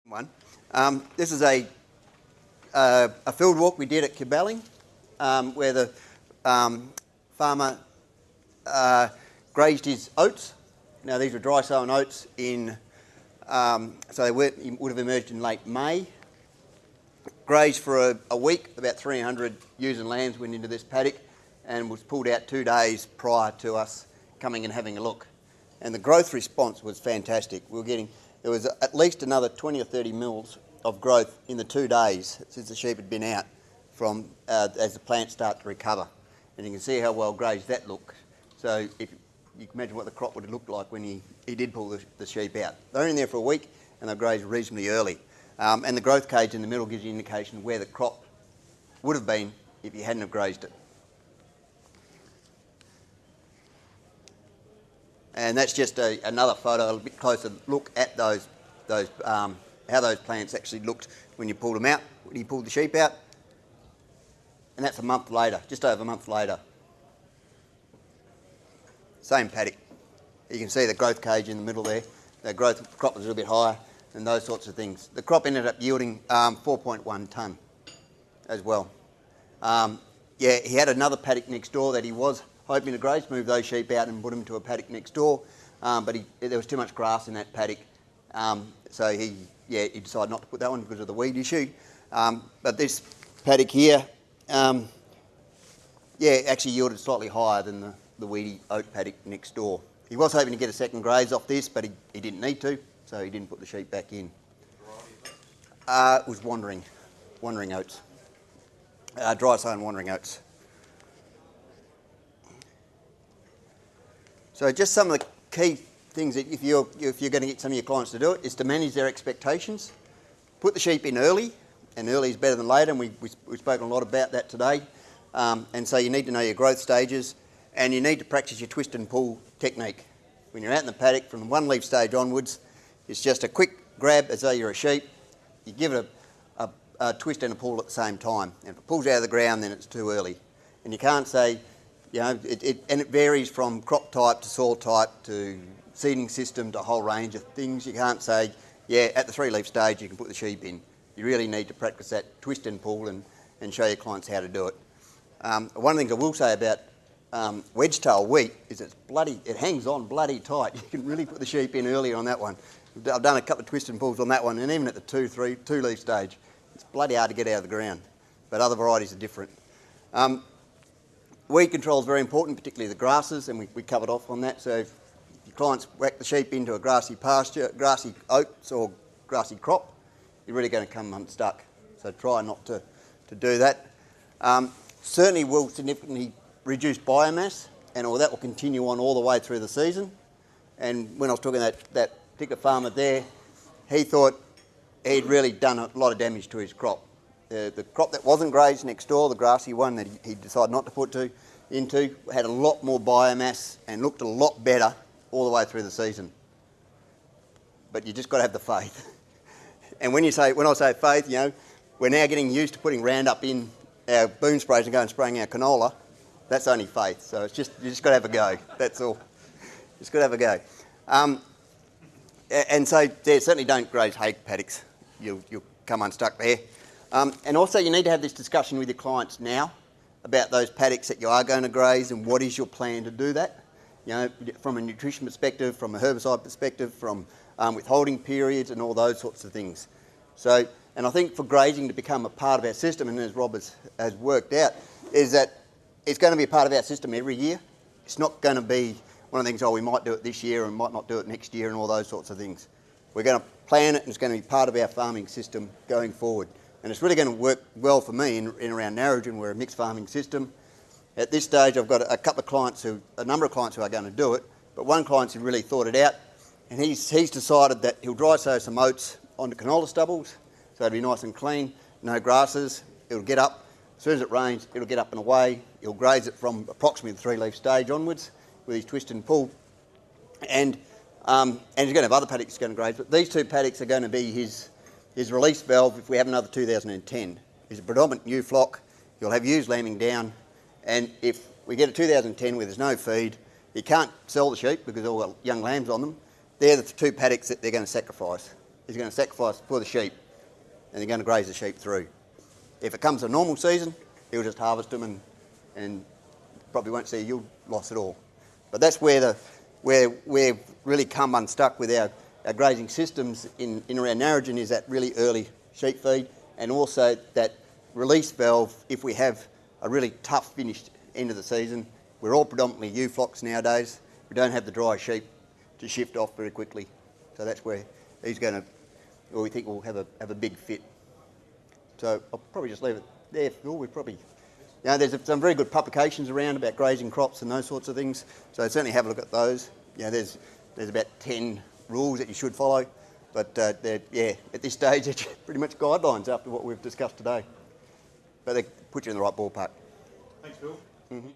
One. This is a field walk we did at Caballing, where the farmer grazed his oats. Now these were dry sown oats so they would have emerged in late May. Grazed for a week, about 300 ewes and lambs went into this paddock and was pulled out 2 days prior to us coming and having a look. And the growth response was fantastic. There was at least another 20 or 30 mils of growth in the 2 days since the sheep had been out from as the plants start to recover. And you can see how well grazed that looked. So if you can imagine what the crop would have looked like when he did pull the sheep out. They're only there for a week and they're grazed reasonably early. And the growth cage in the middle gives you an indication of where the crop would have been if you hadn't have grazed it. And that's just another photo, a bit closer look at how those plants actually looked when you pulled them out, when you pulled the sheep out. And that's a month later, just over a month later. Same paddock. You can see the growth cage in the middle there. The crop was a little bit higher and those sorts of things. The crop ended up yielding 4.1 tonne as well. Yeah, he had another paddock next door that he was hoping to graze, move those sheep out and put them to a paddock next door, but there was too much grass in that paddock, so he decided not to put that one because of the weed issue. But this paddock here, actually yielded slightly higher than the weedy oat paddock next door. He was hoping to get a second graze off this, but he didn't need to, so he didn't put the sheep back in. It was wandering oats, dry sown wandering oats. So just some of the key things that if you're going to get some of your clients to do it is to manage their expectations. Put the sheep in early, and early is better than later, and we've spoken a lot about that today. And so you need to know your growth stages, and you need to practice your twist and pull technique. When you're out in the paddock from the one leaf stage onwards, it's just a quick grab as though you're a sheep. You give it a twist and a pull at the same time. And if it pulls out of the ground, then it's too early. And you can't say, you know, and it varies from crop type to soil type to seeding system to a whole range of things. You can't say, yeah, at the 3-leaf stage you can put the sheep in. You really need to practice that twist and pull and show your clients how to do it. One of the things I will say about wedge-tail wheat is it hangs on bloody tight. You can really put the sheep in early on that one. I've done a couple of twist and pulls on that one, and even at the 2-leaf stage, it's bloody hard to get out of the ground. But other varieties are different. Weed control is very important, particularly the grasses, and we covered off on that. So if your clients whack the sheep into a grassy pasture, grassy oats or grassy crop, you're really going to come unstuck. So try not to do that. Certainly will significantly reduce biomass, and all that will continue on all the way through the season. And when I was talking to that particular farmer there, he thought he'd really done a lot of damage to his crop. The crop that wasn't grazed next door, the grassy one that he decided not to put into, had a lot more biomass and looked a lot better all the way through the season. But you just got to have the faith. And when I say faith, you know, we're now getting used to putting Roundup in our boom sprays and going spraying our canola. That's only faith. So you just got to have a go. That's all. Just got to have a go. And so certainly don't graze hay paddocks. You'll come unstuck there. And also you need to have this discussion with your clients now about those paddocks that you are going to graze and what is your plan to do that. You know, from a nutrition perspective, from a herbicide perspective, from withholding periods and all those sorts of things. So, and I think for grazing to become a part of our system, and as Rob has worked out, is that it's going to be a part of our system every year. It's not going to be one of the things, we might do it this year and might not do it next year and all those sorts of things. We're going to plan it and it's going to be part of our farming system going forward. And it's really going to work well for me in around Narrogin. We're a mixed farming system. At this stage, I've got a number of clients who are going to do it, but one client's who really thought it out, and he's decided that he'll dry sow some oats onto canola stubbles, so it'll be nice and clean, no grasses. It'll get up, as soon as it rains, it'll get up and away. He'll graze it from approximately the 3-leaf stage onwards with his twist and pull, and he's going to have other paddocks he's going to graze, but these 2 paddocks are going to be his release valve if we have another 2010. He's a predominant ewe flock. You'll have ewes lambing down, and if we get a 2010 where there's no feed, you can't sell the sheep because they've all got young lambs on them. They're the 2 paddocks that they're going to sacrifice. is going to sacrifice for the sheep, and they're going to graze the sheep through. If it comes a normal season, he'll just harvest them and probably won't see a yield loss at all. But that's where we've really come unstuck with our grazing systems in around Narrogin, is that really early sheep feed, and also that release valve if we have a really tough finished end of the season. We're all predominantly ewe flocks nowadays. We don't have the dry sheep to shift off very quickly. So that's where he's going to, or we think will have a big fit. So I'll probably just leave it there, Phil. We probably, there's some very good publications around about grazing crops and those sorts of things. So certainly have a look at those. There's about 10 rules that you should follow. But at this stage, it's pretty much guidelines after what we've discussed today. But they put you in the right ballpark. Thanks, Phil. Mm-hmm.